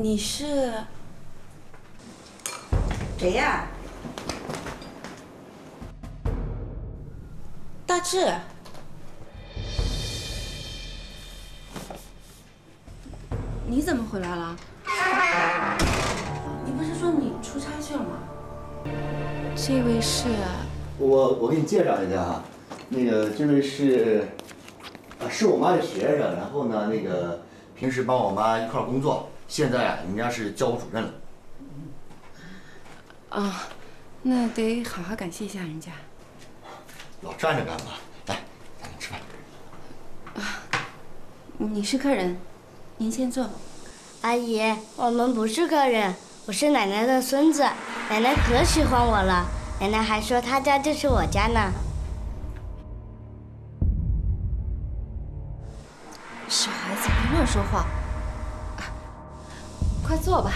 你是谁呀？大志。你怎么回来了？你不是说你出差去了吗？这位是？我给你介绍一下哈，这位是我妈的学生，然后呢平时帮我妈一块工作，现在人家是教务主任了。啊，那得好好感谢一下人家。老站着干嘛？来，咱们吃饭。啊，你是客人，您先坐。阿姨，我们不是客人，我是奶奶的孙子，奶奶可喜欢我了，奶奶还说她家就是我家呢。小孩子别乱说话。快坐吧。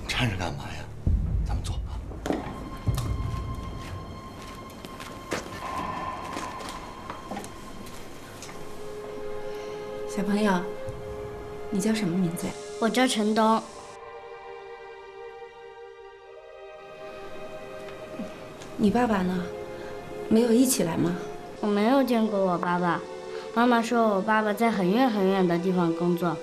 站着干嘛呀？咱们坐啊。小朋友，你叫什么名字呀？我叫陈东。你爸爸呢？没有一起来吗？我没有见过我爸爸，妈妈说我爸爸在很远很远的地方工作，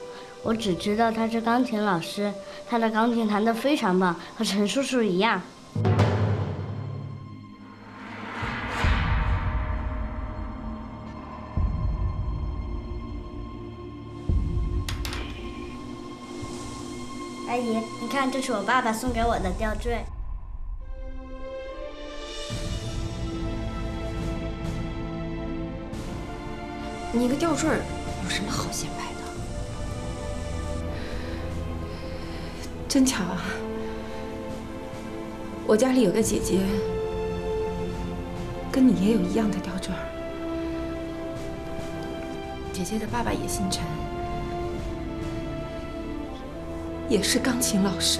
我只知道他是钢琴老师，他的钢琴弹得非常棒，和陈叔叔一样。阿姨，你看，这是我爸爸送给我的吊坠。你个吊坠有什么好显摆的？真巧啊！我家里有个姐姐，跟你也有一样的吊坠。姐姐的爸爸也姓陈，也是钢琴老师。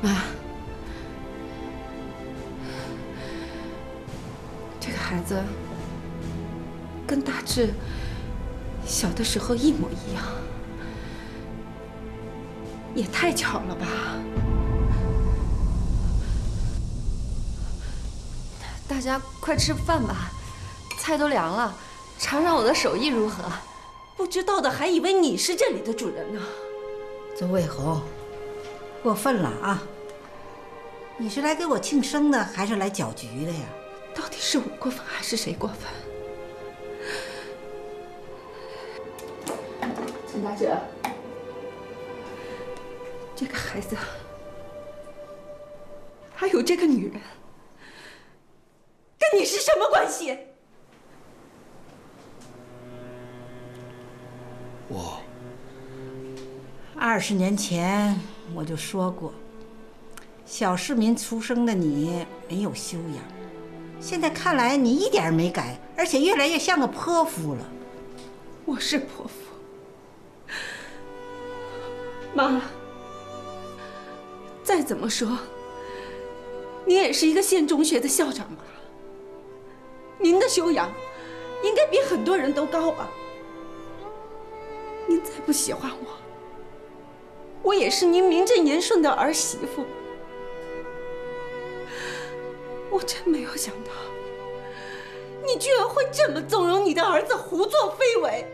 妈，这个孩子跟大志小的时候一模一样，也太巧了吧！大家快吃饭吧，菜都凉了，尝尝我的手艺如何？不知道的还以为你是这里的主人呢。邹卫红，过分了啊！你是来给我庆生的，还是来搅局的呀？到底是我过分还是谁过分？陈大志，这个孩子还有这个女人，跟你是什么关系？我20年前我就说过，小市民出生的你没有修养，现在看来你一点没改，而且越来越像个泼妇了。我是泼妇，妈。再怎么说，你也是一个县中学的校长吧？您的修养应该比很多人都高吧？您再不喜欢我，我也是您名正言顺的儿媳妇。我真没有想到，你居然会这么纵容你的儿子胡作非为。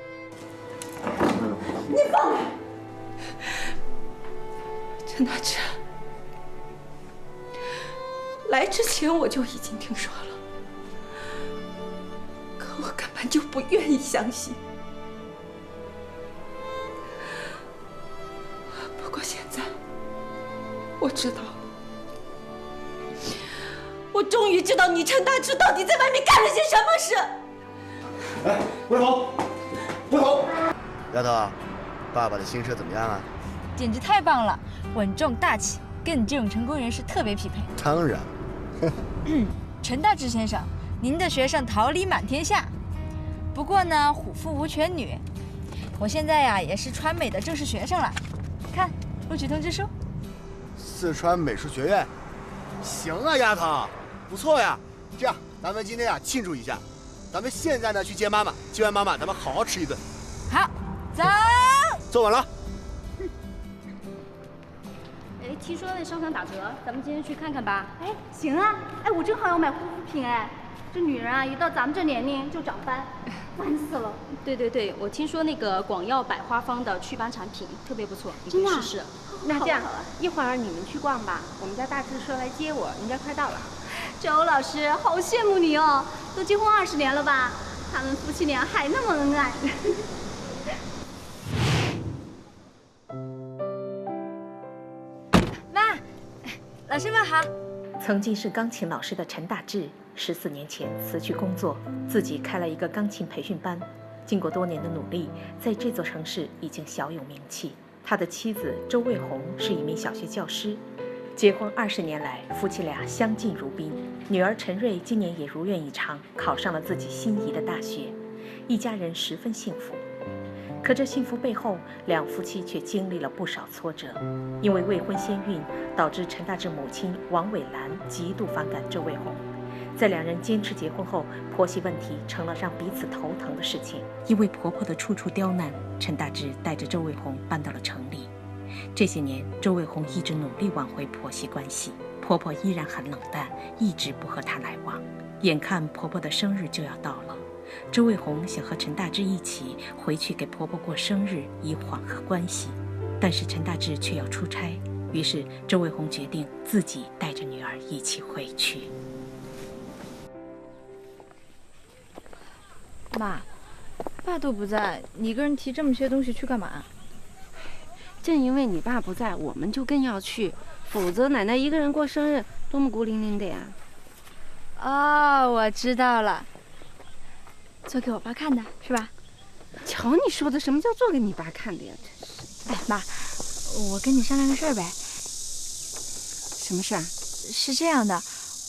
你放开！陈大志，来之前我就已经听说了，可我根本就不愿意相信。不过现在我知道了，我终于知道你陈大志到底在外面干了些什么事。哎，卫红，卫红，丫头，爸爸的新车怎么样啊？简直太棒了，稳重大气，跟你这种成功人士特别匹配。当然。陈大志先生，您的学生桃李满天下。不过呢，虎父无犬女，我现在呀也是川美的正式学生了。看，录取通知书。四川美术学院，行啊，丫头，不错呀。这样，咱们今天庆祝一下。咱们现在呢去接妈妈，接完妈妈咱们好好吃一顿。好。走。坐稳了。哎，听说那商场打折，咱们今天去看看吧。哎，行啊！哎，我正好要买护肤品哎。这女人啊，一到咱们这年龄就长斑，烦死了。对对对，我听说那个广药百花坊的祛斑产品特别不错，你可以试试。那这样，一会儿你们去逛吧，我们家大志说来接我，应该快到了。周老师，好羡慕你哦，都结婚20年了吧？他们夫妻俩还那么恩爱。妈，老师们好。曾经是钢琴老师的陈大志，14年前辞去工作，自己开了一个钢琴培训班。经过多年的努力，在这座城市已经小有名气。他的妻子周卫红是一名小学教师，结婚20年来，夫妻俩相敬如宾。女儿陈瑞今年也如愿以偿，考上了自己心仪的大学，一家人十分幸福。可这幸福背后，两夫妻却经历了不少挫折。因为未婚先孕，导致陈大志母亲王伟兰极度反感周卫红。在两人坚持结婚后，婆媳问题成了让彼此头疼的事情。因为婆婆的处处刁难，陈大志带着周卫红搬到了城里。这些年，周卫红一直努力挽回婆媳关系，婆婆依然很冷淡，一直不和她来往。眼看婆婆的生日就要到了，周卫红想和陈大志一起回去给婆婆过生日，以缓和关系。但是陈大志却要出差，于是周卫红决定自己带着女儿一起回去。妈，爸都不在，你一个人提这么些东西去干嘛？正因为你爸不在，我们就更要去，否则奶奶一个人过生日多么孤零零的呀。哦，我知道了，做给我爸看的是吧？瞧你说的，什么叫做给你爸看的呀？哎，妈，我跟你商量个事儿呗。什么事儿？是这样的，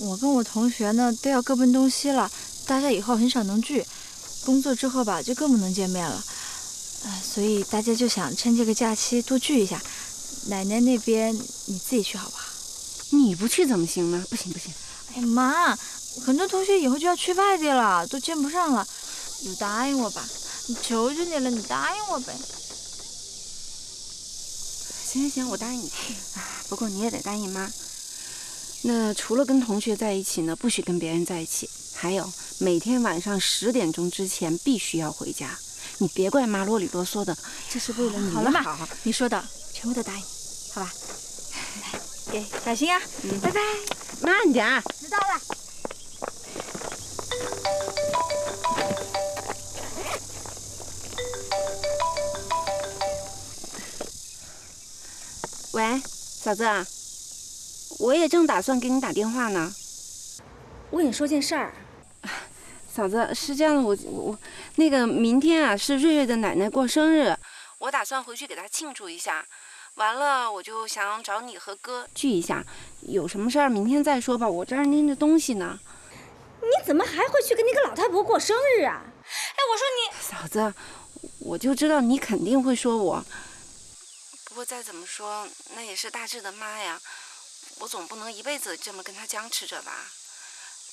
我跟我同学呢都要各奔东西了，大家以后很少能聚，工作之后吧就更不能见面了。所以大家就想趁这个假期多聚一下。奶奶那边你自己去好不好？你不去怎么行呢？不行不行。哎妈，很多同学以后就要去外地了，都见不上了，你就答应我吧，你求求你了，你答应我呗。行行行，我答应你。不过你也得答应妈。那除了跟同学在一起呢，不许跟别人在一起。还有，每天晚上10点钟之前必须要回家。你别怪妈啰里啰嗦的，这是为了你的好。好了嘛，你说的全部都答应，好吧？来，给小心啊，拜拜。慢点儿。知道了。喂，嫂子，我也正打算给你打电话呢。我跟你说件事儿。嫂子，是这样的，我那个明天啊是瑞瑞的奶奶过生日，我打算回去给她庆祝一下。完了，我就想找你和哥聚一下，有什么事儿明天再说吧。我这儿拎着东西呢。你怎么还会去跟那个老太婆过生日啊？哎，我说你嫂子，我就知道你肯定会说我。不过再怎么说，那也是大志的妈呀，我总不能一辈子这么跟她僵持着吧。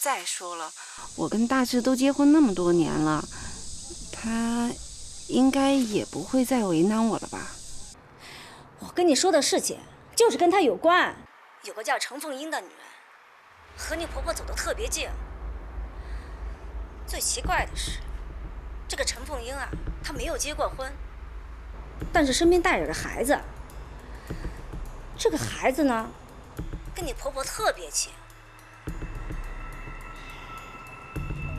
再说了，我跟大志都结婚那么多年了，他应该也不会再为难我了吧？我跟你说的事情就是跟他有关。有个叫陈凤英的女人，和你婆婆走得特别近。最奇怪的是，这个陈凤英啊，她没有结过婚，但是身边带着个孩子。这个孩子呢，跟你婆婆特别亲。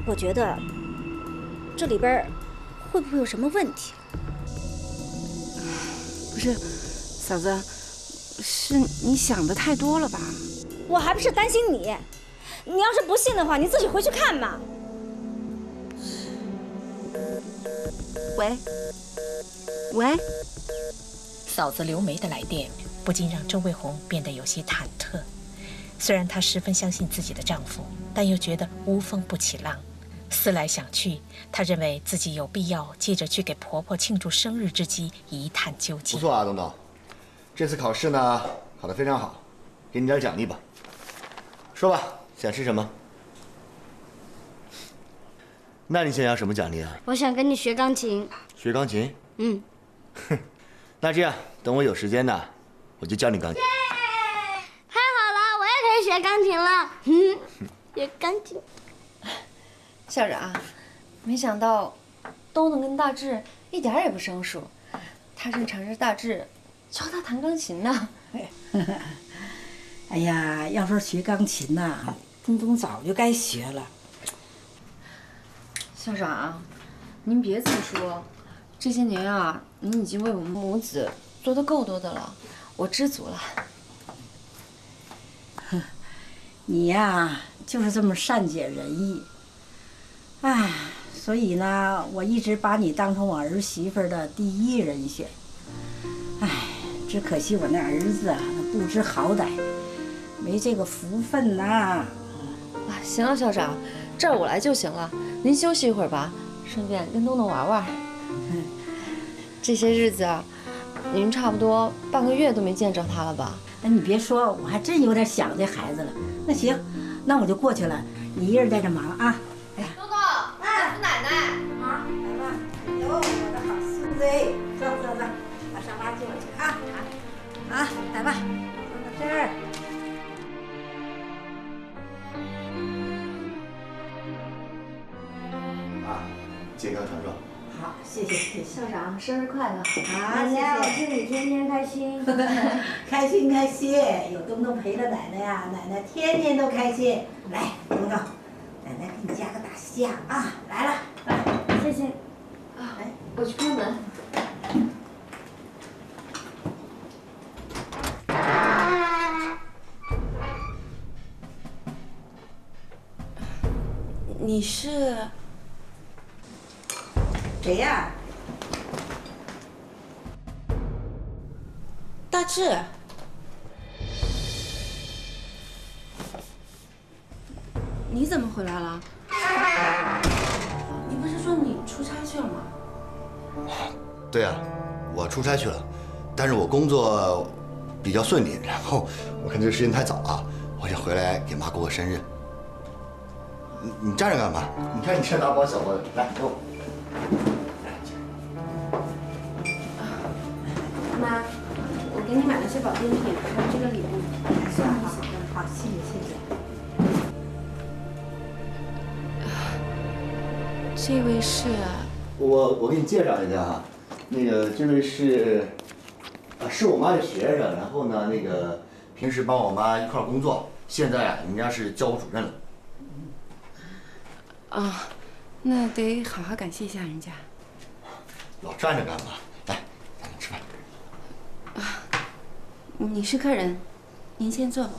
我觉得这里边会不会有什么问题？不是，嫂子，是你想的太多了吧？我还不是担心你，你要是不信的话，你自己回去看嘛。喂，喂，嫂子刘梅的来电不禁让周卫红变得有些忐忑。虽然她十分相信自己的丈夫，但又觉得无风不起浪。思来想去，她认为自己有必要借着去给婆婆庆祝生日之机一探究竟。不错啊，东东，这次考试呢考得非常好，给你点奖励吧。说吧，想吃什么？那你想要什么奖励啊？我想跟你学钢琴。学钢琴？那这样，等我有时间呢，我就教你钢琴。太好了，我也可以学钢琴了。学钢琴。校长，没想到东东跟大志一点也不生疏，他正缠着大志教他弹钢琴呢。哎呀，要说学钢琴呐，东东早就该学了。校长，您别这么说，这些年啊，您已经为我们母子做得够多的了，我知足了。你呀，就是这么善解人意。哎，所以呢，我一直把你当成我儿媳妇的第一人选。哎，只可惜我那儿子啊，那不知好歹，没这个福分呐。行了，校长，这儿我来就行了，您休息一会儿吧，顺便跟东东玩玩。这些日子啊，您差不多半个月都没见着他了吧？哎，你别说，我还真有点想这孩子了。那行，那我就过去了，你一人在这忙啊。哎呀，东东，来扶奶奶。好，来吧。哎呦，我的好孙子，坐，把沙发坐去啊。好，来吧，坐到这儿。啊，健康长寿。好，谢谢。校长，生日快乐！好，奶奶，我谢祝你天天开心。开心开心，有东东陪着奶奶呀，奶奶天天都开心。来，东东，奶奶给你加个大虾啊！来了，谢谢。啊，我去开门。你是？谁呀？大志。你怎么回来了？你不是说你出差去了吗？对啊，我出差去了，但是我工作比较顺利，然后我看这个时间太早了，我想回来给妈过个生日。你站着干嘛？你看你这大包小包的，来给我。妈，我给你买了些保健品，还有这个礼物。好，谢谢。这位是？我给你介绍一下哈，那个这位是，是我妈的学生，然后呢，那个平时帮我妈一块儿工作，现在啊，人家是教务主任了。啊，那得好好感谢一下人家。老站着干嘛？来，咱们吃饭。你是客人，您先坐。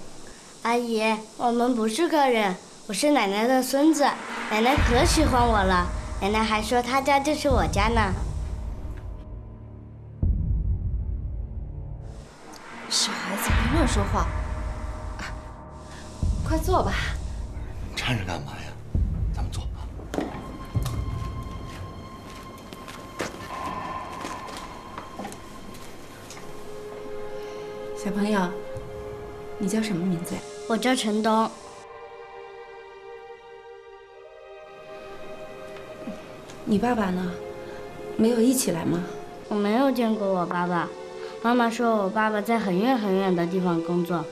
阿姨，我们不是客人，我是奶奶的孙子，奶奶可喜欢我了，奶奶还说她家就是我家呢。小孩子别乱说话。快坐吧。站着干嘛呀？咱们坐啊。小朋友，你叫什么名字呀？我叫陈东。你爸爸呢？没有一起来吗？我没有见过我爸爸，妈妈说我爸爸在很远很远的地方工作，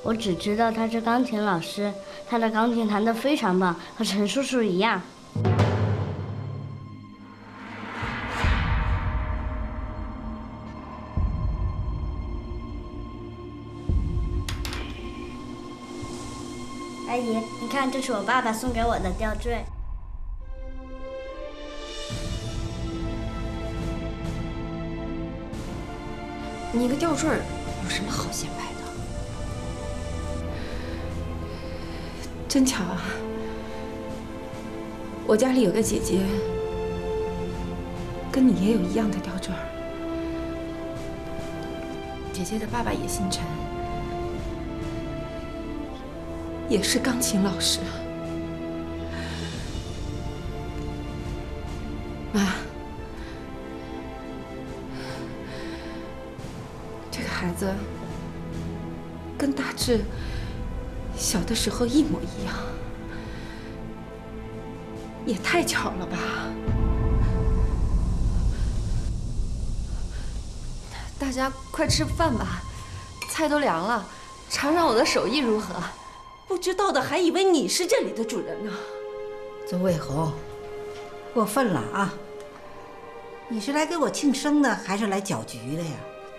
我只知道他是钢琴老师，他的钢琴弹得非常棒，和陈叔叔一样。阿姨，你看，这是我爸爸送给我的吊坠。你一个吊坠儿有什么好显摆的？真巧啊！我家里有个姐姐，跟你也有一样的吊坠儿。姐姐的爸爸也姓陈，也是钢琴老师。妈，这个孩子跟大志小的时候一模一样，也太巧了吧！大家快吃饭吧，菜都凉了，尝尝我的手艺如何？不知道的还以为你是这里的主人呢。周卫红，过分了啊！你是来给我庆生的，还是来搅局的呀？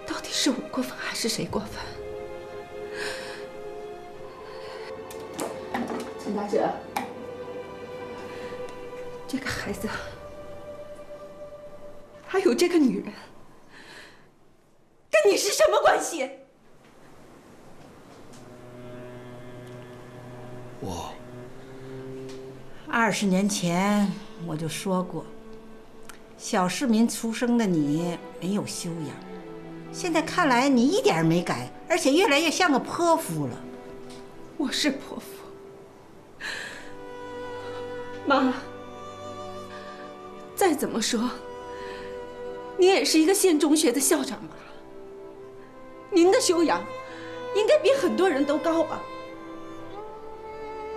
到底是我过分还是谁过分？陈大姐，这个孩子还有这个女人，跟你是什么关系？我20年前我就说过，小市民出生的你没有修养。现在看来你一点没改，而且越来越像个泼妇了。我是泼妇。妈，再怎么说，你也是一个县中学的校长吧？您的修养应该比很多人都高吧？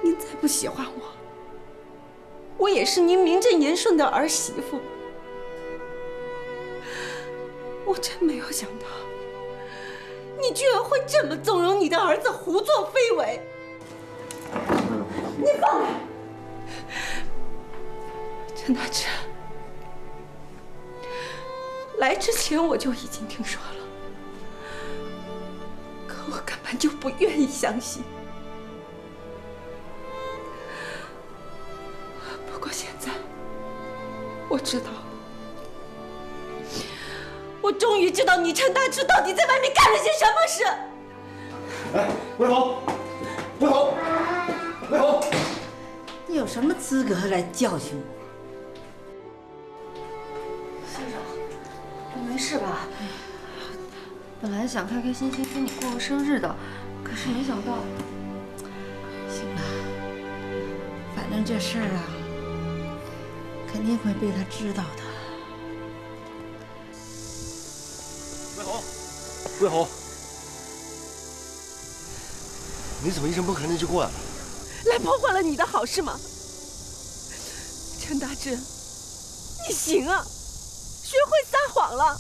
您再不喜欢我，我也是您名正言顺的儿媳妇。我真没有想到，你居然会这么纵容你的儿子胡作非为！你放开！陈大志，来之前我就已经听说了，可我根本就不愿意相信。不过现在我知道了，我终于知道你陈大志到底在外面干了些什么事。哎，卫红，卫红，卫红，你有什么资格来教训我？校长，你没事吧？本来想开开心心跟你过个生日的，可是没想到。行了，反正这事儿啊，肯定会被他知道的。魏红，魏红，你怎么一声不吭的就过来了？来破坏了你的好事吗？陈大志，你行啊，学会撒谎了，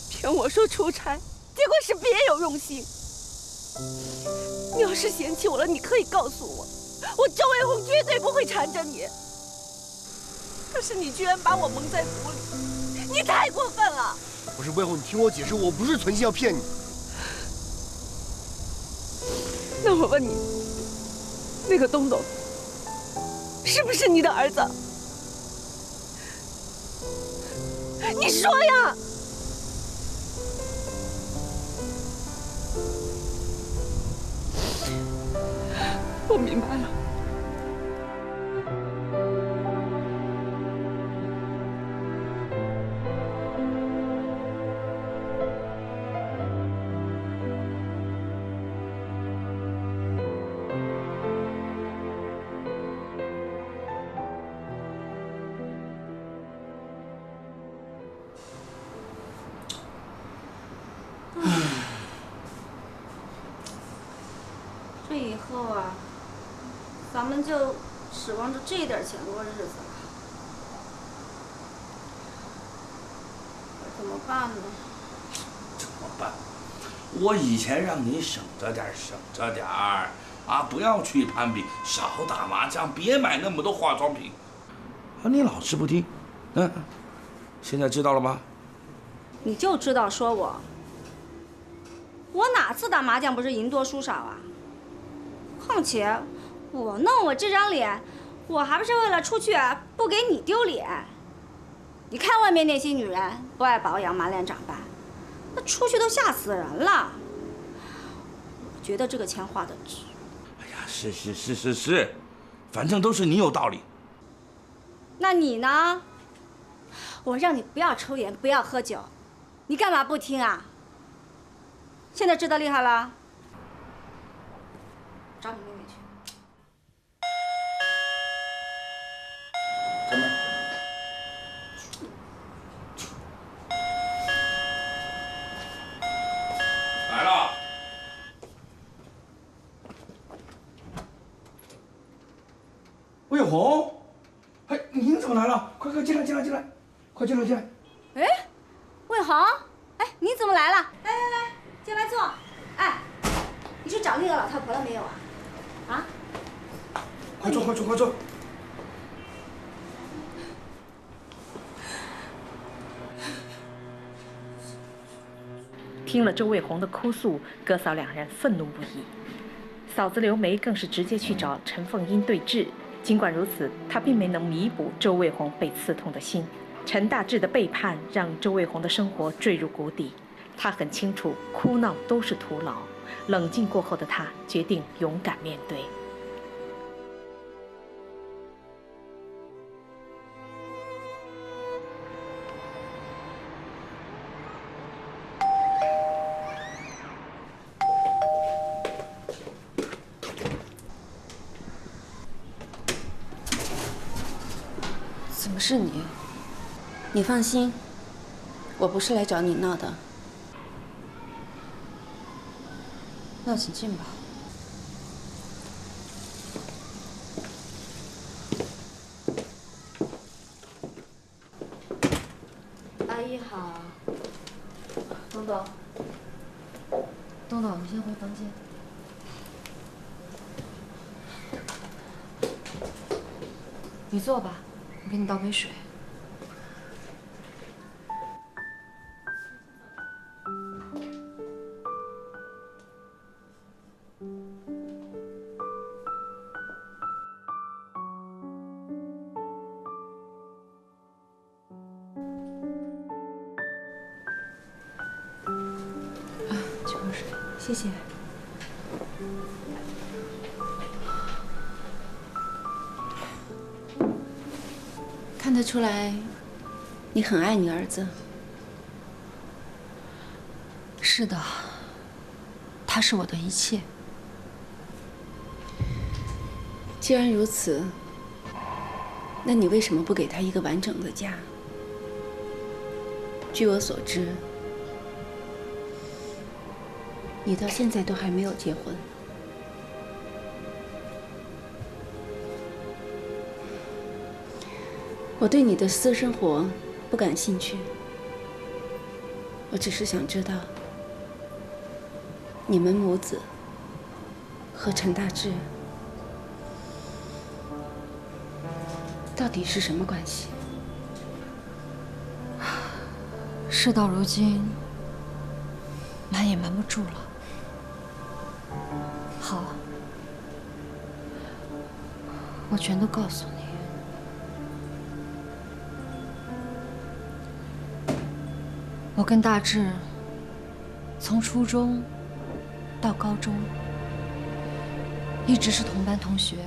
骗我说出差，结果是别有用心。你要是嫌弃我了，你可以告诉我，我周卫红绝对不会缠着你。可是你居然把我蒙在鼓里，你太过分了！不是魏红，你听我解释，我不是存心要骗你。那我问你，那个东东是不是你的儿子？你说呀！我明白了。这以后啊，咱们就指望着这点钱过日子了，可怎么办呢？怎么办？我以前让你省着点儿，省着点儿啊，不要去攀比，少打麻将，别买那么多化妆品。啊，你老是不听，现在知道了吧？你就知道说我哪次打麻将不是赢多输少啊？况且我弄我这张脸，我还不是为了出去不给你丢脸。你看外面那些女人不爱保养，满脸长斑，那出去都吓死人了。我觉得这个钱花得值。哎呀，是，反正都是你有道理。那你呢？我让你不要抽烟，不要喝酒，你干嘛不听啊？现在知道厉害了？找你妹妹去。怎么？来了。魏红，哎，您怎么来了？快进来，快进来！哎，魏航，公来了，来来来，进来坐。哎，你去找那个老太婆了没有啊？啊？快坐，快坐，快坐。听了周卫红的哭诉，哥嫂两人愤怒不已。嫂子刘梅更是直接去找陈凤英对峙。尽管如此，她并没能弥补周卫红被刺痛的心。陈大志的背叛让周卫红的生活坠入谷底。他很清楚，哭闹都是徒劳。冷静过后的他决定勇敢面对。怎么是你？你放心，我不是来找你闹的。那请进吧。阿姨好。东东，东东，你先回房间。你坐吧，我给你倒杯水。去喝水，谢谢。看得出来，你很爱你儿子。是的，他是我的一切。既然如此，那你为什么不给他一个完整的家？据我所知，你到现在都还没有结婚。我对你的私生活不感兴趣，我只是想知道，你们母子和陈大志到底是什么关系？事到如今，瞒也瞒不住了。好，我全都告诉你。我跟大志从初中到高中一直是同班同学，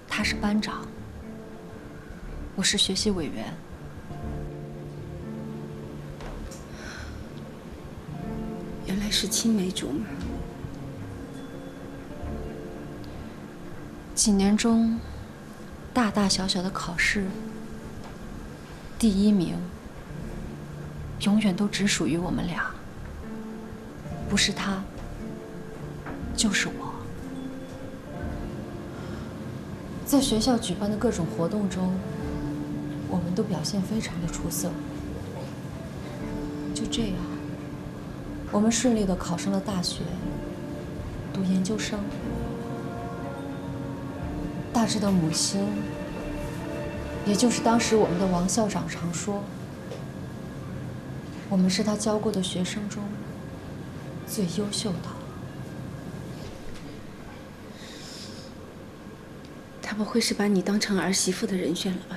他是班长，我是学习委员。原来是青梅竹马。几年中，大大小小的考试，第1名永远都只属于我们俩，不是他，就是我。在学校举办的各种活动中，我们都表现非常的出色。就这样，我们顺利地考上了大学，读研究生。大志的母亲，也就是当时我们的王校长常说，我们是他教过的学生中最优秀的。他不会是把你当成儿媳妇的人选了吧？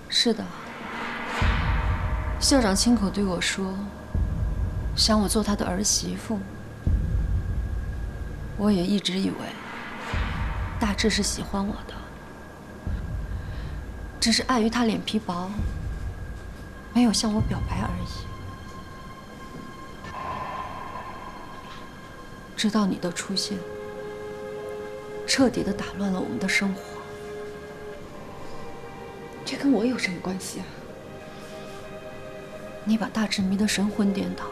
是的，校长亲口对我说，想我做他的儿媳妇。我也一直以为大志是喜欢我的，只是碍于他脸皮薄，没有向我表白而已。直到你的出现，彻底地打乱了我们的生活。这跟我有什么关系啊？你把大志迷得神魂颠倒，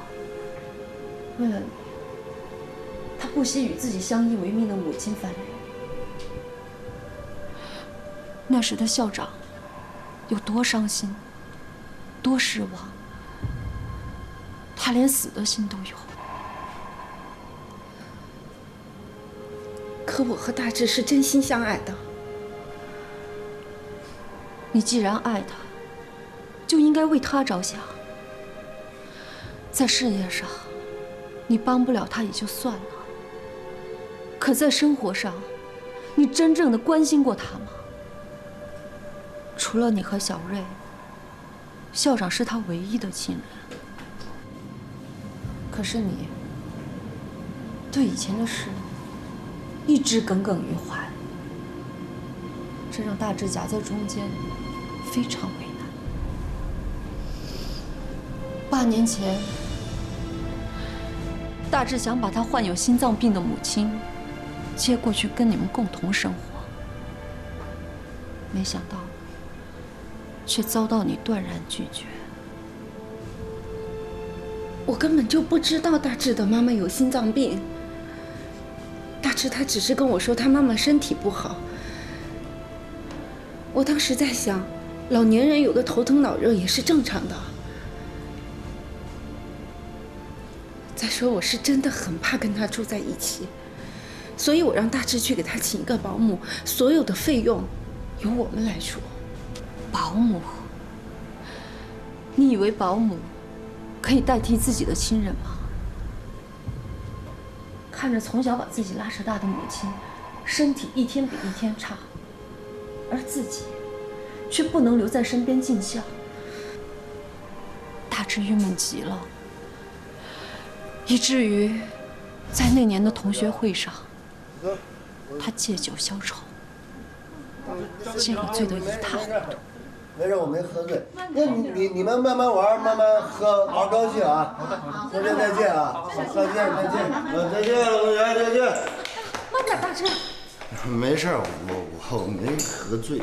为了你，他不惜与自己相依为命的母亲翻脸。那时的校长有多伤心，多失望。他连死的心都有。可我和大志是真心相爱的。你既然爱他，就应该为他着想。在事业上，你帮不了他也就算了，可在生活上，你真正的关心过他吗？除了你和小瑞，校长是他唯一的亲人。可是你对以前的事一直耿耿于怀，这让大志夹在中间，非常为难。8年前，大志想把他患有心脏病的母亲接过去跟你们共同生活，没想到却遭到你断然拒绝。我根本就不知道大志的妈妈有心脏病。大志他只是跟我说他妈妈身体不好。我当时在想，老年人有个头疼脑热也是正常的。再说我是真的很怕跟他住在一起，所以我让大志去给他请一个保姆，所有的费用由我们来出。保姆？你以为保姆可以代替自己的亲人吗？看着从小把自己拉扯大的母亲，身体一天比一天差，而自己却不能留在身边尽孝，大志郁闷极了，以至于在那年的同学会上，他借酒消愁，结果醉得一塌糊涂。没事，我没喝醉。那你们慢慢玩，慢慢喝，玩高兴啊！同学再见啊！再见，再见，同学再见。慢点，大志。没事，我没喝醉。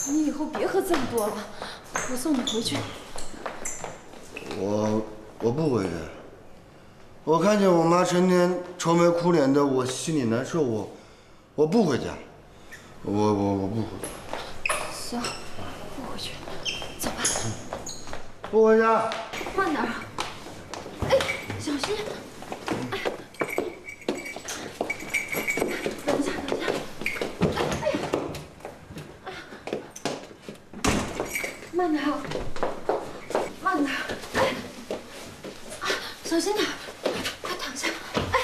你以后别喝这么多了，我送你回去。我不回去。我看见我妈成天愁眉苦脸的，我心里难受。我不回家。我不回去。行。不回去，走吧。不回家。慢点。哎，小心！哎，等一下。哎呀，慢点，慢点。哎，小心点，快躺下。哎。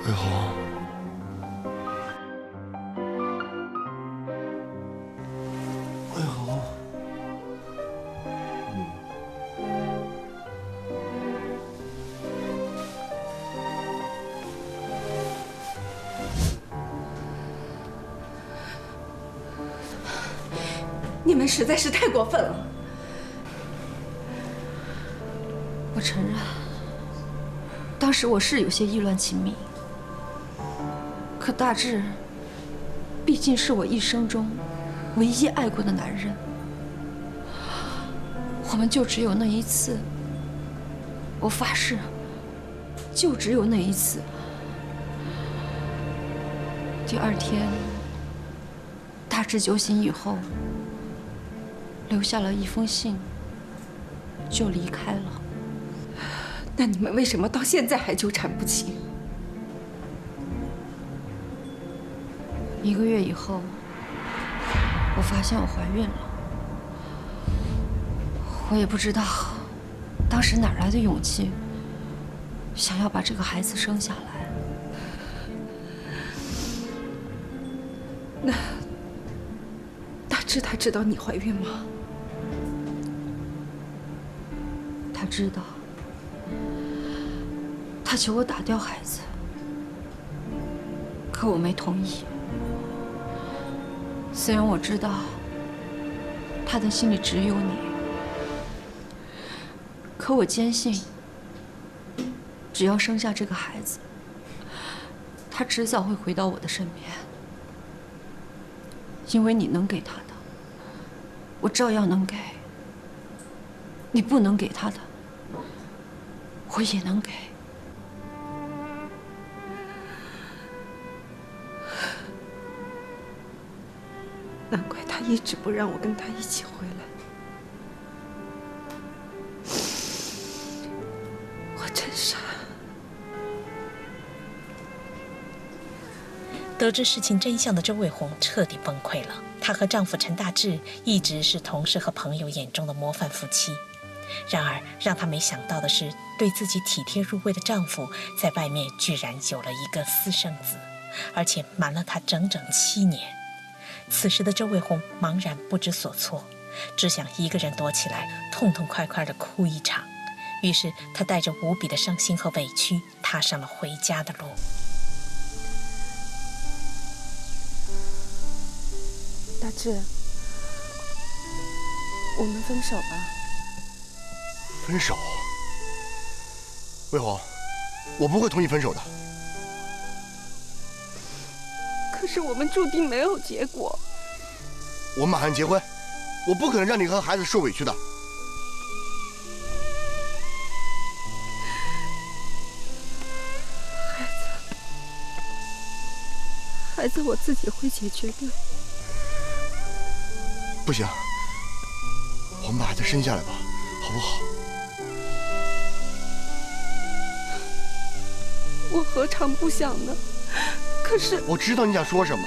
魏红，魏红，你们实在是太过分了。我承认，当时我是有些意乱情迷。可大志毕竟是我一生中唯一爱过的男人，我们就只有那一次。我发誓，就只有那一次。第2天，大志酒醒以后，留下了一封信，就离开了。那你们为什么到现在还纠缠不清？1个月以后，我发现我怀孕了。我也不知道当时哪来的勇气，想要把这个孩子生下来。那大志他知道你怀孕吗？他知道。他求我打掉孩子，可我没同意。虽然我知道他的心里只有你，可我坚信，只要生下这个孩子，他迟早会回到我的身边。因为你能给他的，我照样能给；你不能给他的，我也能给。难怪他一直不让我跟他一起回来。我真傻。得知事情真相的周卫红彻底崩溃了。她和丈夫陈大志一直是同事和朋友眼中的模范夫妻，然而让她没想到的是，对自己体贴入微的丈夫，在外面居然有了一个私生子，而且瞒了她整整7年。此时的周卫红茫然不知所措，只想一个人躲起来，痛痛快快地哭一场。于是她带着无比的伤心和委屈，踏上了回家的路。大志，我们分手吧。分手？卫红，我不会同意分手的。可是我们注定没有结果。我们马上结婚，我不可能让你和孩子受委屈的。孩子我自己会解决的。不行，我们把孩子生下来吧，好不好？我何尝不想呢？可是我知道你想说什么。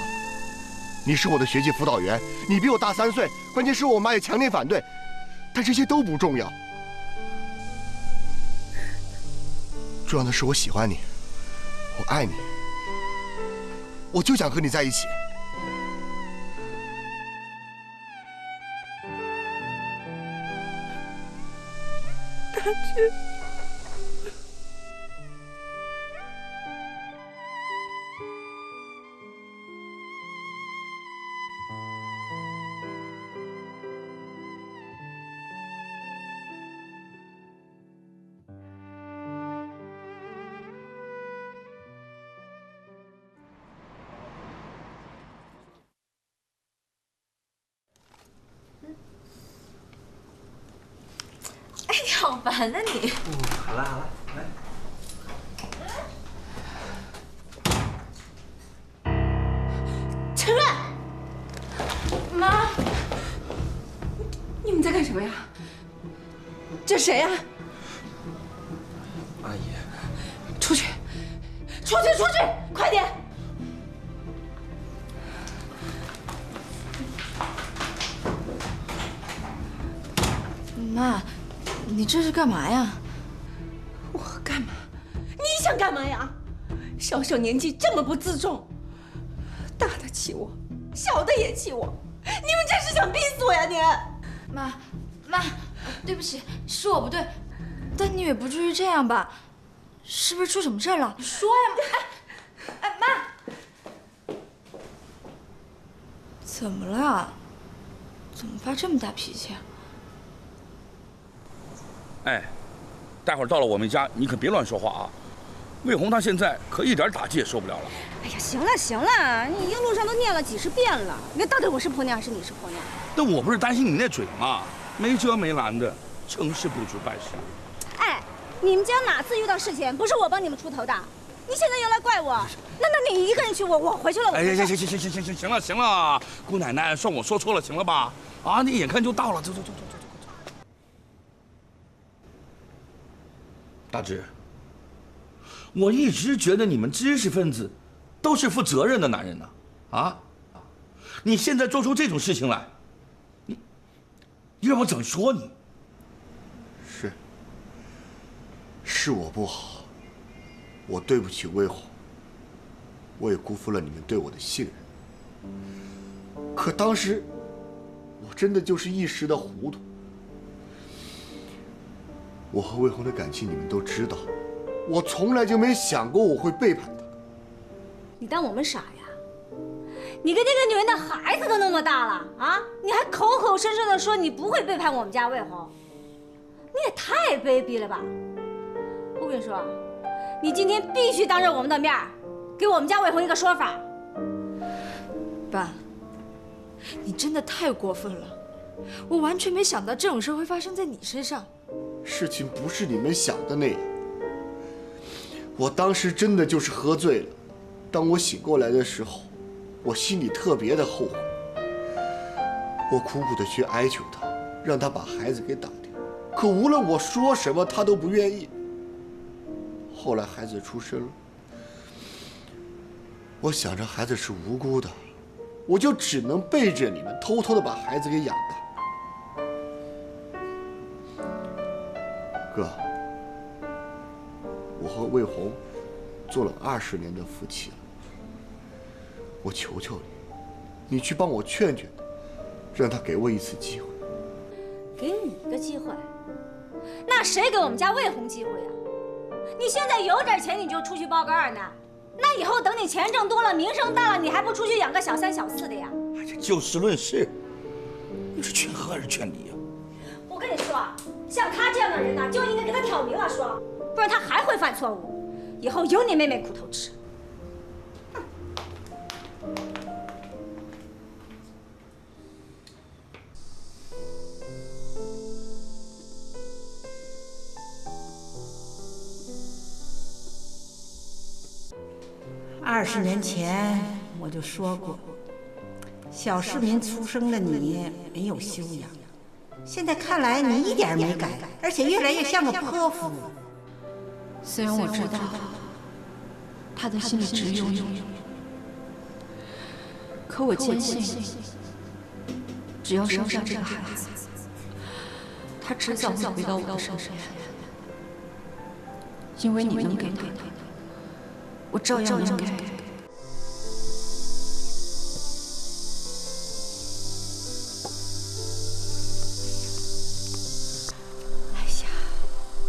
你是我的学习辅导员，你比我大3岁，关键是我妈也强烈反对，但这些都不重要。重要的是我喜欢你，我爱你，我就想和你在一起。大志。好烦啊你！好了好了，来。陈瑞，妈，你们在干什么呀？这谁呀？阿姨，出去，出去，出去，快点！妈，你这是干嘛呀？我干嘛？你想干嘛呀？小小年纪这么不自重，大的气我，小的也气我，你们这是想逼死我呀你！妈，对不起，是我不对，但你也不至于这样吧？是不是出什么事儿了？你说呀，妈，怎么了？怎么发这么大脾气啊？哎，待会儿到了我们家，你可别乱说话啊！魏红她现在可一点打击也受不了了。哎呀，行了行了，你一路上都念了几10遍了，那到底我是婆娘还是你是婆娘？但我不是担心你那嘴吗？没遮没拦的，成事不足败事。哎，你们家哪次遇到事情不是我帮你们出头的？你现在又来怪我，那你一个人去，我回去了。哎呀，行了，姑奶奶，算我说错了，行了吧？啊，你眼看就到了，走。大志，我一直觉得你们知识分子都是负责任的男人呢，啊！你现在做出这种事情来，你让我怎么说你？是我不好，我对不起魏红，我也辜负了你们对我的信任。可当时，我真的就是一时的糊涂。我和魏红的感情你们都知道，我从来就没想过我会背叛她。你当我们傻呀？你跟那个女人的孩子都那么大了啊，你还口口声声的说你不会背叛我们家魏红，你也太卑鄙了吧！我跟你说，你今天必须当着我们的面给我们家魏红一个说法。爸，你真的太过分了，我完全没想到这种事会发生在你身上。事情不是你们想的那样，我当时真的就是喝醉了。当我醒过来的时候，我心里特别的后悔。我苦苦的去哀求他，让他把孩子给打掉，可无论我说什么，他都不愿意。后来孩子出生了，我想着孩子是无辜的，我就只能背着你们偷偷的把孩子给养大。哥，我和魏红做了20年的夫妻了，我求求你，你去帮我劝劝他，让他给我一次机会。给你个机会？那谁给我们家魏红机会啊？你现在有点钱你就出去包个2男，那以后等你钱挣多了，名声大了，你还不出去养个小3小4的呀？就事论事，你是劝和还是劝离呀？我跟你说，像他这样的人呢，就应该给他挑明了说，不然他还会犯错误，以后有你妹妹苦头吃。20年前我就说过，小市民出生的你没有修养。现在看来你一点没改，而且越来越像个泼妇。虽然我知道他的心里只有你，可我坚信，只要生下这个孩子，他迟早会回到我的身上，因为你能给他的，我照样能给。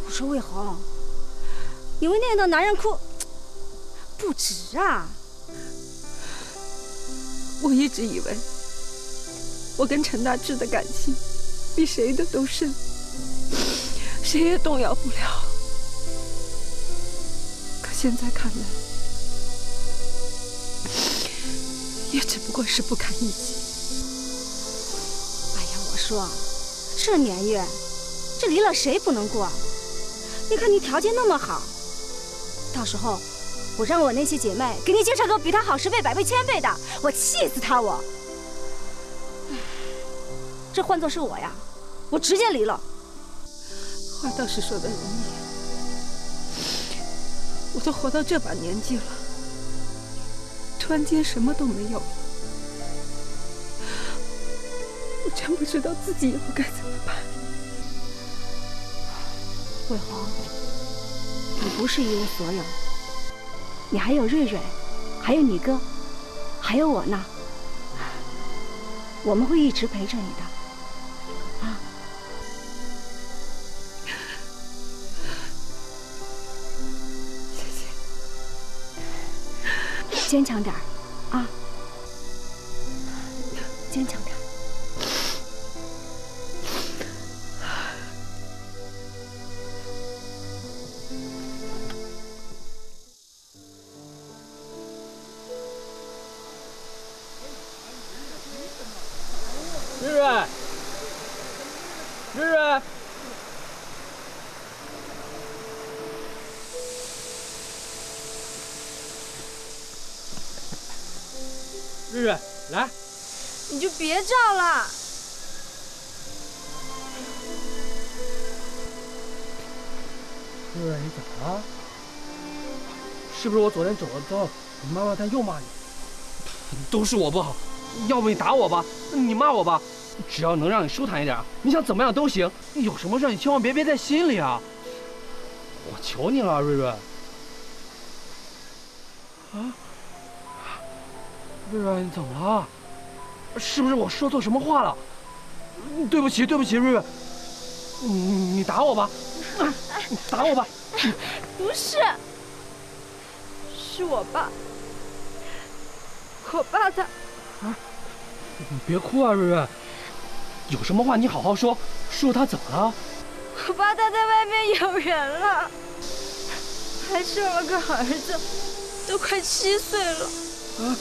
我说魏红，你为那样的男人哭，不值啊！我一直以为我跟陈大志的感情比谁的都深，谁也动摇不了。可现在看来，也只不过是不堪一击。哎呀，我说，这年月，这离了谁不能过？你看你条件那么好，到时候我让我那些姐妹给你介绍个比他好10倍、100倍、1000倍的，我气死他我！这换作是我呀，我直接离了。话倒是说得容易，我都活到这把年纪了，突然间什么都没有了，我真不知道自己以后该怎么办。魏红，你不是一无所有，你还有瑞瑞，还有你哥，还有我呢。我们会一直陪着你的，啊！谢谢。坚强点儿，啊！坚强点儿。瑞瑞，瑞瑞，瑞瑞，来，你就别照了。瑞瑞，你怎么了？是不是我昨天走了之后，你妈妈她又骂你？都是我不好，要不你打我吧，你骂我吧，只要能让你舒坦一点，你想怎么样都行。有什么事你千万别憋在心里啊！我求你了，瑞瑞。啊，瑞瑞，你怎么了？是不是我说错什么话了？对不起，对不起，瑞瑞，你打我吧，你打我吧。不是，是我爸。我爸他……啊，你别哭啊，瑞瑞，有什么话你好好说，说他怎么了？我爸他在外面有人了，还生了个儿子，都快7岁了。啊，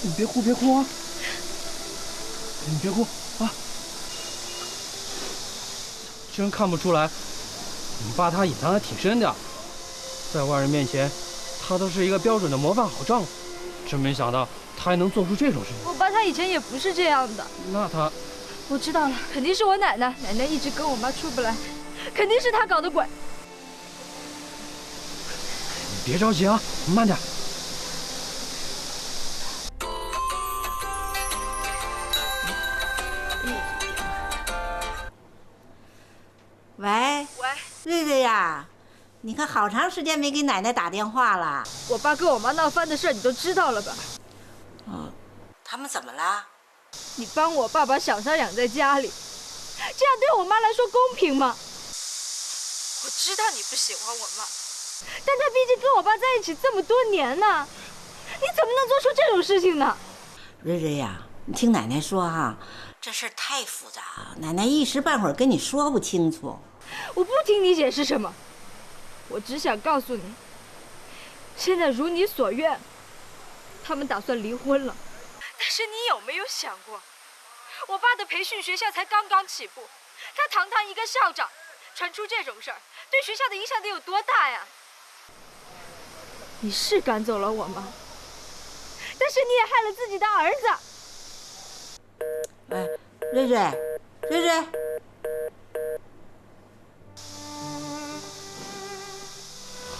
你别哭，别哭啊！你别哭啊！真看不出来，你爸他隐藏的挺深的，在外人面前，他都是一个标准的模范好丈夫。真没想到他还能做出这种事情。我爸他以前也不是这样的。那他……我知道了，肯定是我奶奶，奶奶一直跟我妈出不来，肯定是她搞的鬼。你别着急啊，慢点。喂，瑞瑞呀，你看好长时间没给奶奶打电话了。我爸跟我妈闹翻的事你都知道了吧？他们怎么了？你帮我爸把小三养在家里，这样对我妈来说公平吗？我知道你不喜欢我妈，但她毕竟跟我爸在一起这么多年呢，你怎么能做出这种事情呢？瑞瑞呀，你听奶奶说哈，这事儿太复杂，奶奶一时半会儿跟你说不清楚。我不听你解释什么，我只想告诉你，现在如你所愿，他们打算离婚了。但是你有没有想过，我爸的培训学校才刚刚起步，他堂堂一个校长，传出这种事儿，对学校的影响得有多大呀？你是赶走了我妈，但是你也害了自己的儿子。哎，瑞瑞，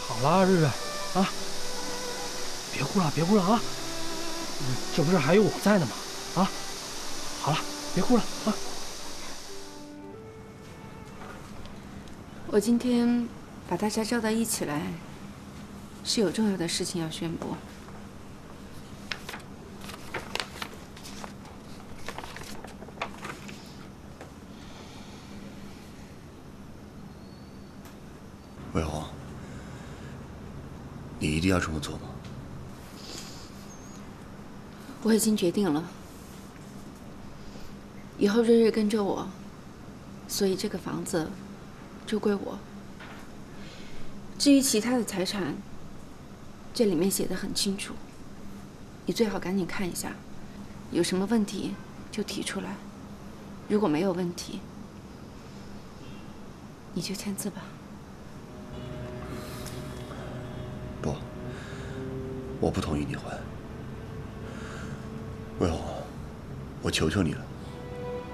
好了，瑞瑞，啊，别哭了啊！这不是还有我在呢吗？啊，好了，别哭了啊！我今天把大家叫到一起来，是有重要的事情要宣布。魏红，你一定要这么做吗？我已经决定了，以后瑞瑞跟着我，所以这个房子就归我。至于其他的财产，这里面写得很清楚，你最好赶紧看一下，有什么问题就提出来，如果没有问题，你就签字吧。不，我不同意你还。魏红，我求求你了，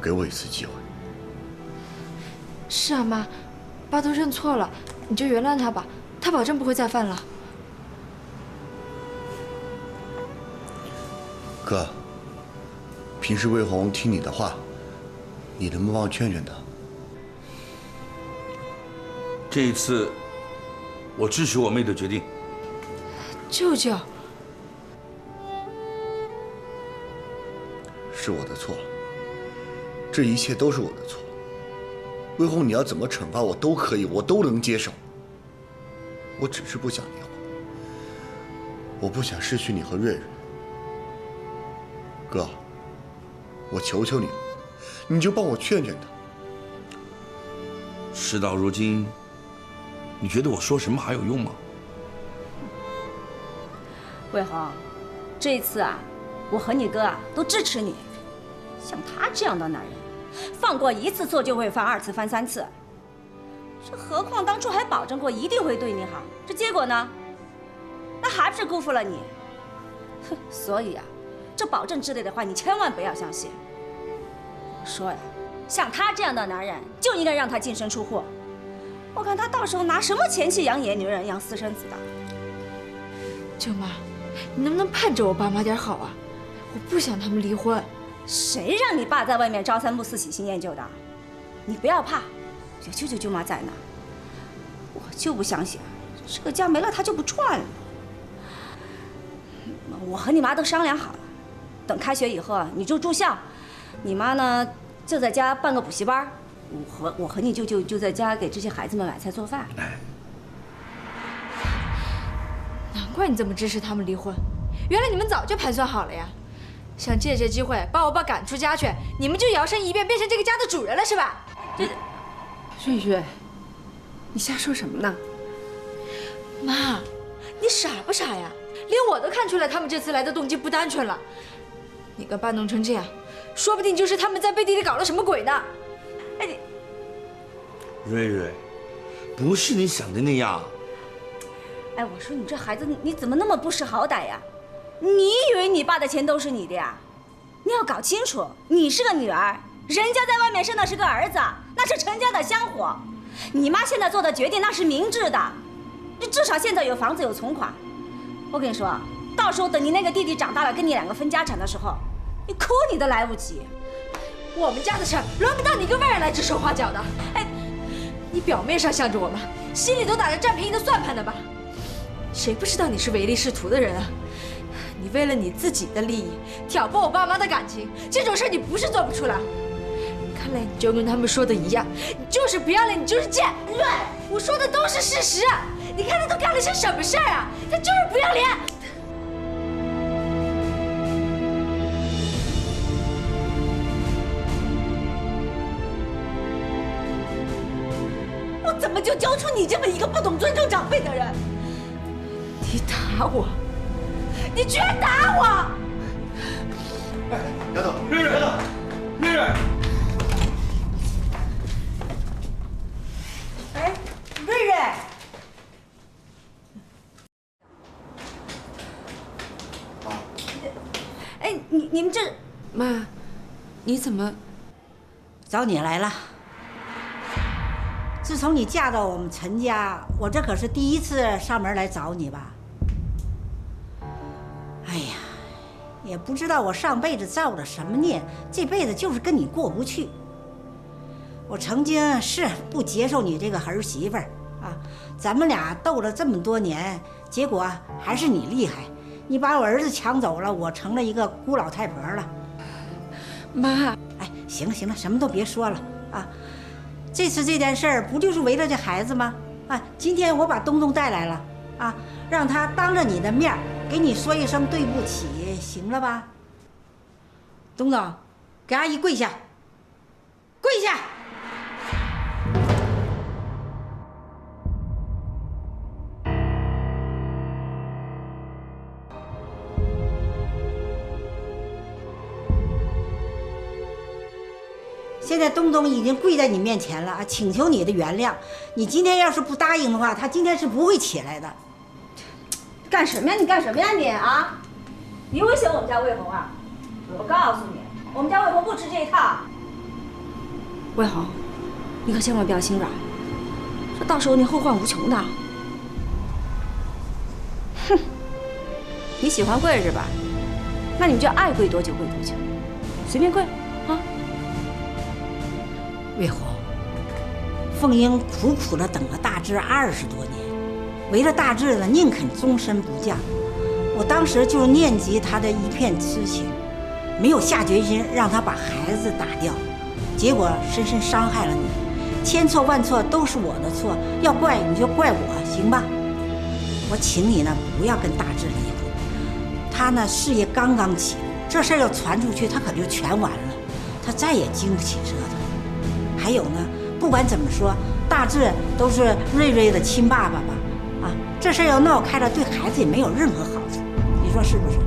给我一次机会。是啊，妈，爸都认错了，你就原谅他吧，他保证不会再犯了。哥，平时魏红听你的话，你能不能帮我劝劝他？这一次，我支持我妹的决定。舅舅，是我的错，这一切都是我的错。魏红，你要怎么惩罚我都可以，我都能接受。我只是不想离婚，我不想失去你和瑞瑞。哥，我求求你了，你就帮我劝劝他。事到如今，你觉得我说什么还有用吗？魏红，这一次啊，我和你哥啊都支持你。像他这样的男人，放过一次错就会犯，二次犯三次。这何况当初还保证过一定会对你好，这结果呢？那还不是辜负了你？哼，所以啊，这保证之类的话你千万不要相信。我说呀，像他这样的男人就应该让他净身出户。我看他到时候拿什么前妻养野女人养私生子的。舅妈，你能不能盼着我爸妈点好啊？我不想他们离婚。谁让你爸在外面朝三暮四、喜新厌旧的？你不要怕，有舅舅舅妈在呢。我就不相信这个家没了他就不转了。我和你妈都商量好了，等开学以后你就住校，你妈呢就在家办个补习班，我和你舅舅就在家给这些孩子们买菜做饭。难怪你这么支持他们离婚，原来你们早就盘算好了呀！想借这机会把我爸赶出家去，你们就摇身一变变成这个家的主人了是吧？瑞瑞，你瞎说什么呢？妈，你傻不傻呀？连我都看出来他们这次来的动机不单纯了。你跟爸弄成这样，说不定就是他们在背地里搞了什么鬼呢。哎，你瑞瑞，不是你想的那样。哎，我说你这孩子，你怎么那么不识好歹呀？你以为你爸的钱都是你的呀？你要搞清楚，你是个女儿，人家在外面生的是个儿子，那是陈家的香火。你妈现在做的决定那是明智的，至少现在有房子有存款。我跟你说，到时候等你那个弟弟长大了，跟你2个分家产的时候，你哭你都来不及。我们家的事轮不到你跟外人来指手画脚的。哎，你表面上向着我们，心里都打着占便宜的算盘呢吧？谁不知道你是唯利是图的人啊？你为了你自己的利益挑拨我爸妈的感情，这种事你不是做不出来。看来你就跟他们说的一样，你就是不要脸，你就是贱。对，我说的都是事实。你看他都干了些什么事儿啊？他就是不要脸。我怎么就教出你这么一个不懂尊重长辈的人？你打我，你居然打我！哎，丫头，瑞瑞，瑞瑞。哎，瑞瑞，哎，你们这……妈，你怎么？找你来了。自从你嫁到我们陈家，我这可是第一次上门来找你吧？哎呀，也不知道我上辈子造了什么孽，这辈子就是跟你过不去。我曾经是不接受你这个儿媳妇儿啊，咱们俩斗了这么多年，结果还是你厉害，你把我儿子抢走了，我成了一个孤老太婆了。妈，哎，行了行了，什么都别说了啊。这次这件事儿不就是为了这孩子吗？啊，今天我把东东带来了，啊，让他当着你的面给你说一声对不起，行了吧？东东，给阿姨跪下，跪下！现在东东已经跪在你面前了啊，请求你的原谅。你今天要是不答应的话，他今天是不会起来的。干什么呀？你干什么呀你啊？你威胁我们家魏红啊？我告诉你，我们家魏红不吃这一套。魏红，你可千万不要心软，这到时候你后患无穷的。哼，你喜欢跪是吧？那你就爱跪多久跪多久，随便跪啊。魏红，凤英苦苦的等了大志20多年，为了大志呢，宁肯终身不嫁。我当时就念及他的一片痴情，没有下决心让他把孩子打掉，结果深深伤害了你。千错万错都是我的错，要怪你就怪我，行吧？我请你呢，不要跟大志离婚。他呢，事业刚刚起，这事儿要传出去，他可就全完了，他再也经不起折腾。还有呢，不管怎么说，大志都是瑞瑞的亲爸爸吧？啊，这事要闹开了，对孩子也没有任何好处，你说是不是？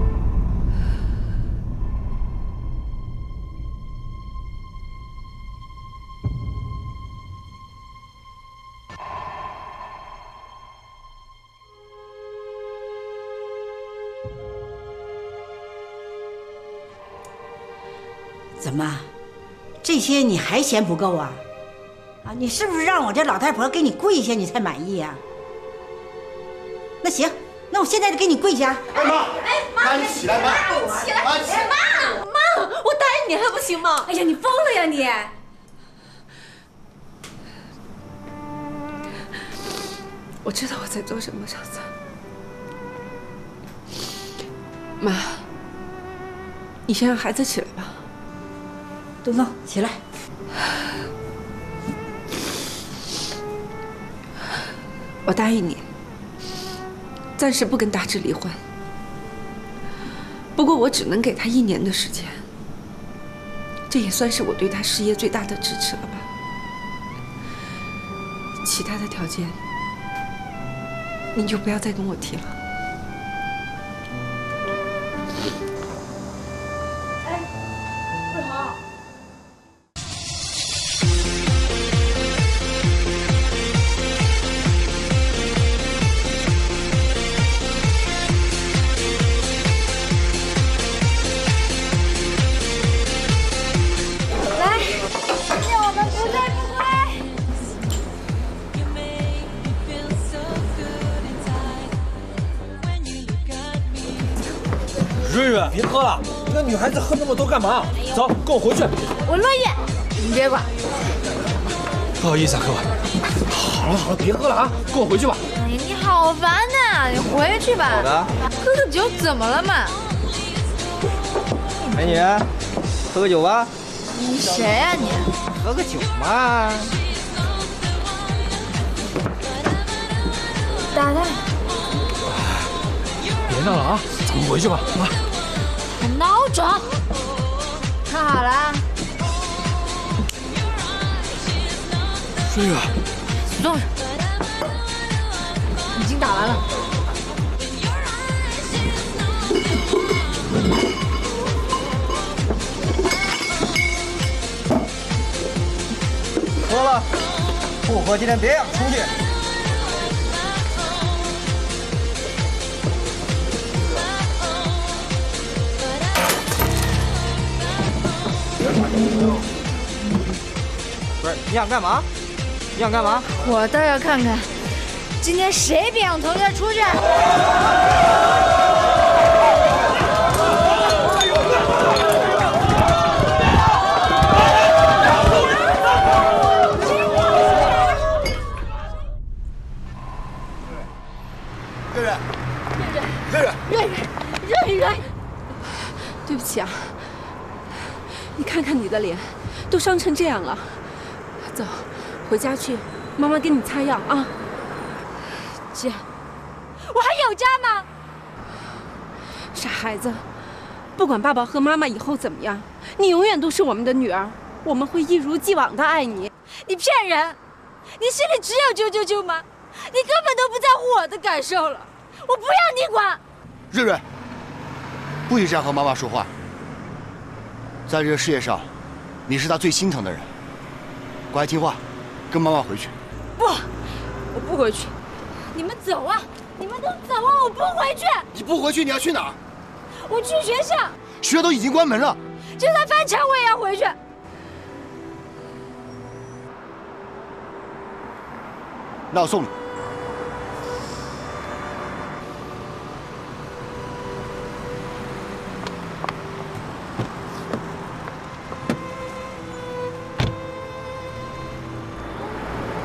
怎么？这些你还嫌不够啊？啊，你是不是让我这老太婆给你跪下你才满意呀？那行，那我现在就给你跪下。哎妈，哎妈，你起来，妈，起来，妈，我答应你还不行吗？哎呀，你疯了呀你！我知道我在做什么，小子。妈，你先让孩子起来吧。东东，起来。我答应你，暂时不跟大志离婚。不过我只能给他1年的时间，这也算是我对他事业最大的支持了吧。其他的条件，你就不要再跟我提了。哎，魏红。瑞瑞，别喝了，你个女孩子喝那么多干嘛？走，跟我回去。我乐意，你别管。不好意思啊，各位。好了好了，别喝了啊，跟我回去吧。哎呀，你好烦呐！你回去吧。好的。喝个酒怎么了嘛？美女，喝个酒吧。你谁呀你？喝个酒嘛。大大。别闹了啊，咱们回去吧啊。孬种！看好了。瑞瑞。坐着。已经打完了。喝了，不喝今天别想出去。不是，你想干嘛？你想干嘛？我倒要看看，今天谁别想从这儿出去。瑞瑞，对不起啊，你看看你的脸，都伤成这样了。走，回家去，妈妈给你擦药啊。姐，我还有家吗？傻孩子，不管爸爸和妈妈以后怎么样，你永远都是我们的女儿，我们会一如既往的爱你。你骗人！你心里只有999吗？你根本都不在乎我的感受了。我不要你管。瑞瑞，不许这样和妈妈说话。在这个世界上，你是她最心疼的人。乖，听话，跟妈妈回去。不，我不回去。你们走啊！你们都走啊！我不回去。你不回去，你要去哪儿？我去学校。学校都已经关门了。就算翻墙，我也要回去。那我送你。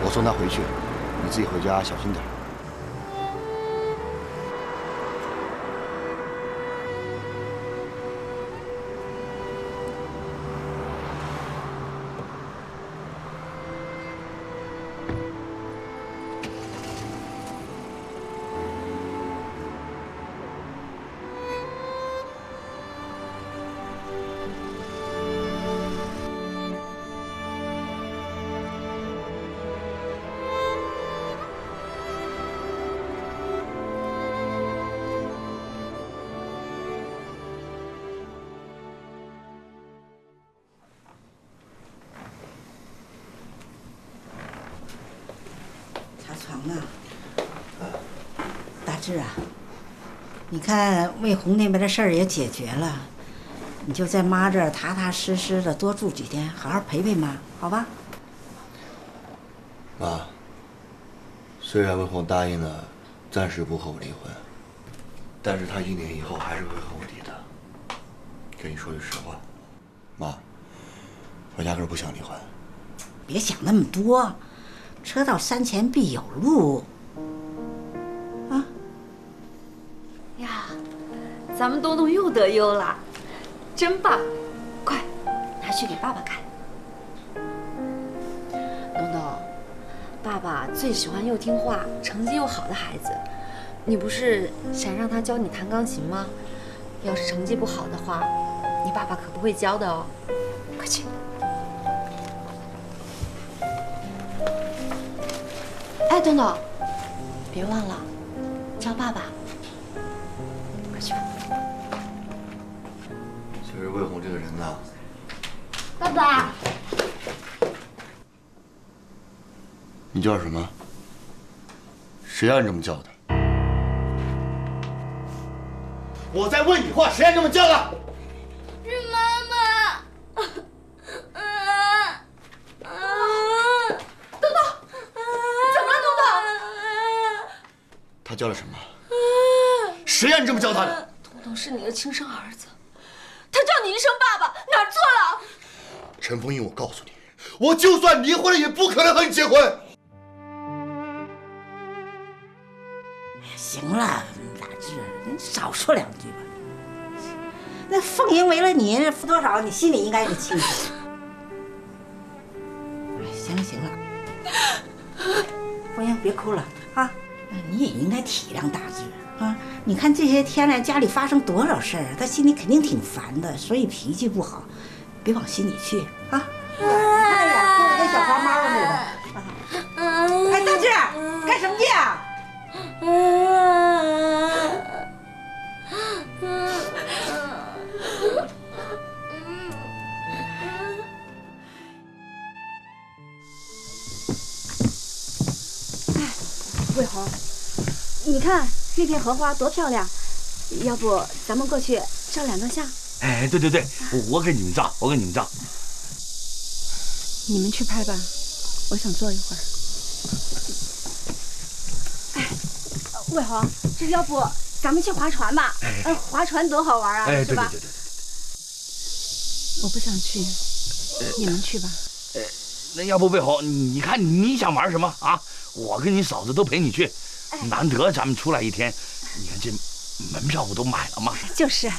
我送他回去，你自己回家小心点。大志啊，你看魏红那边的事儿也解决了，你就在妈这儿踏踏实实的多住几天，好好陪陪妈，好吧？妈，虽然魏红答应了暂时不和我离婚，但是她1年以后还是会和我离的。跟你说句实话，妈，我压根不想离婚。别想那么多，车到山前必有路。呀，咱们东东又得优了，真棒！快，拿去给爸爸看。东东，爸爸最喜欢又听话、成绩又好的孩子。你不是想让他教你弹钢琴吗？要是成绩不好的话，你爸爸可不会教的哦。快去。哎，东东，别忘了叫爸爸。其实魏红这个人呐，爸爸，你叫什么？谁让你这么叫的？我在问你话，谁让你这么叫的？是妈妈。东东，怎么了，东东？他叫了什么？谁让你这么叫他的？东东是你的亲生儿子，他叫你一声爸爸，哪儿错了？陈凤英，我告诉你，我就算离婚了，也不可能和你结婚。行了，大志，你少说2句吧。那凤英为了你付多少，你心里应该是清楚。行了行了，凤英别哭了啊！你也应该体谅大志啊！你看这些天来家里发生多少事儿，他心里肯定挺烦的，所以脾气不好，别往心里去啊！看那眼哭得跟小花猫似的。哎，大志，干什么去啊？魏红，你看那片荷花多漂亮，要不咱们过去照2张相？哎，对对对，我给你们照，我给你们照。你们去拍吧，我想坐一会儿。哎，魏红，这要不咱们去划船吧？划船多好玩啊，哎，是吧？对。我不想去，你们去吧。那要不魏红，你看你想玩什么啊？我跟你嫂子都陪你去，难得咱们出来一天，你看这门票我都买了嘛。就是。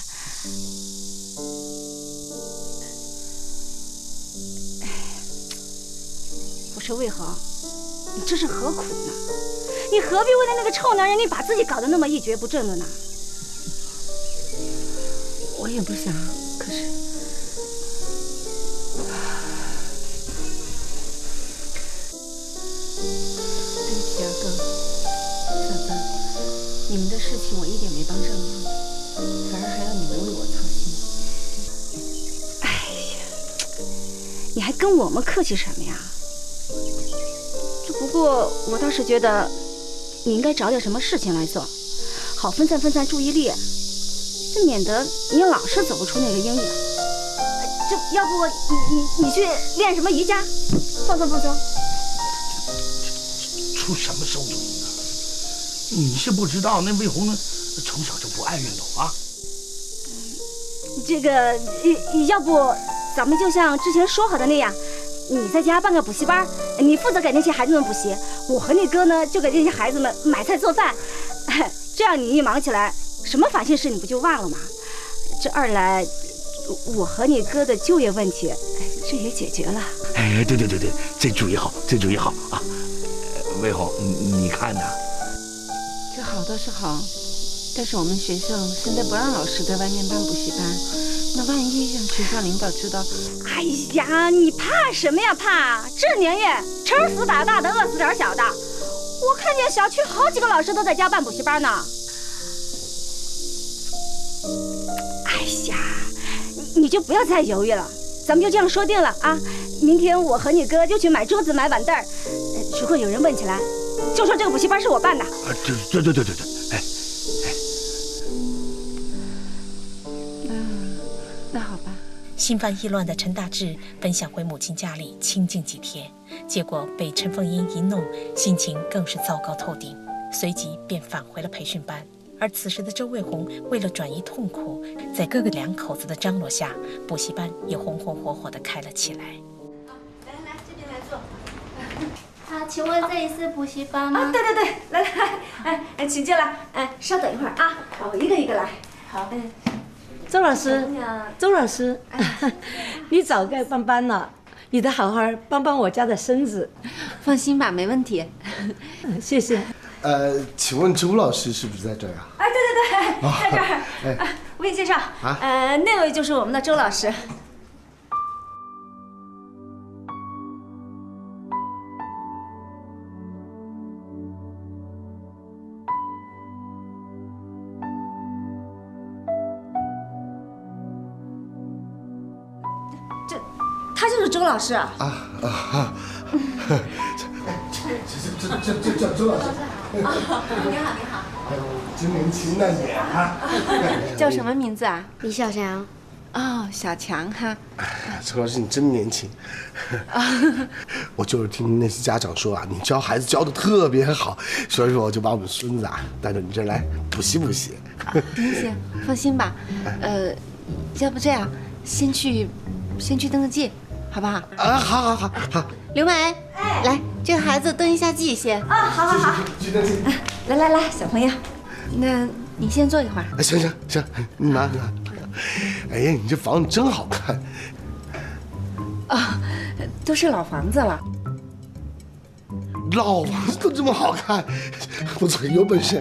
我说魏恒，你这是何苦呢？你何必为了那个臭男人，你把自己搞得那么一蹶不振的呢？我也不想，可是。你们的事情我一点没帮上忙，反而还要你们为我操心。哎呀，你还跟我们客气什么呀？这不过我倒是觉得，你应该找点什么事情来做，好分散注意力，这免得你老是走不出那个阴影。这要不你去练什么瑜伽，放松。出什么馊主意呢？你是不知道，那魏红呢，从小就不爱运动啊。这个，要不咱们就像之前说好的那样，你在家办个补习班，你负责给那些孩子们补习，我和你哥呢就给这些孩子们买菜做饭。这样你一忙起来，什么烦心事你不就忘了吗？这二来，我和你哥的就业问题，这也解决了。哎，对，这主意好啊！魏红，你看呢？这好倒是好，但是我们学校现在不让老师在外面办补习班，那万一让学校领导知道……哎呀，你怕什么呀？怕这年月，吃死打大的，饿死点小的。我看见小区好几个老师都在家办补习班呢。哎呀，你就不要再犹豫了，咱们就这样说定了啊！明天我和你哥就去买桌子、买板凳。如果有人问起来，就说这个补习班是我办的。对，哎，那好吧。心烦意乱的陈大志本想回母亲家里清静几天，结果被陈凤英一弄，心情更是糟糕透顶，随即便返回了培训班。而此时的周卫红为了转移痛苦，在哥哥2口子的张罗下，补习班也红红火火地开了起来。来，这边来坐。请问这里是补习班吗？对，来，请进来。稍等一会儿啊，我一个一个来。好。周老师，你早该办班了，你得好好帮帮我家的孙子。放心吧，没问题。谢谢。请问周老师是不是在这儿啊？对，在这儿。我给你介绍，那位就是我们的周老师。他就是周老师啊！这周老师，你好。哎呦，真年轻啊你啊！叫什么名字啊？李小祥。哦，小强哈。陈老师，你真年轻。我就是听那些家长说啊，你教孩子教的特别好，所以说我就把我们孙子啊带到你这儿来补习补习。行，放心吧。要不这样，先去登个记，好不好？啊，好。刘梅，来，这个孩子登一下记先。啊，好。去登记。来，小朋友，那你先坐一会儿。行，拿。哎呀，你这房子真好看。啊，都是老房子了。老房子都这么好看，不错，有本事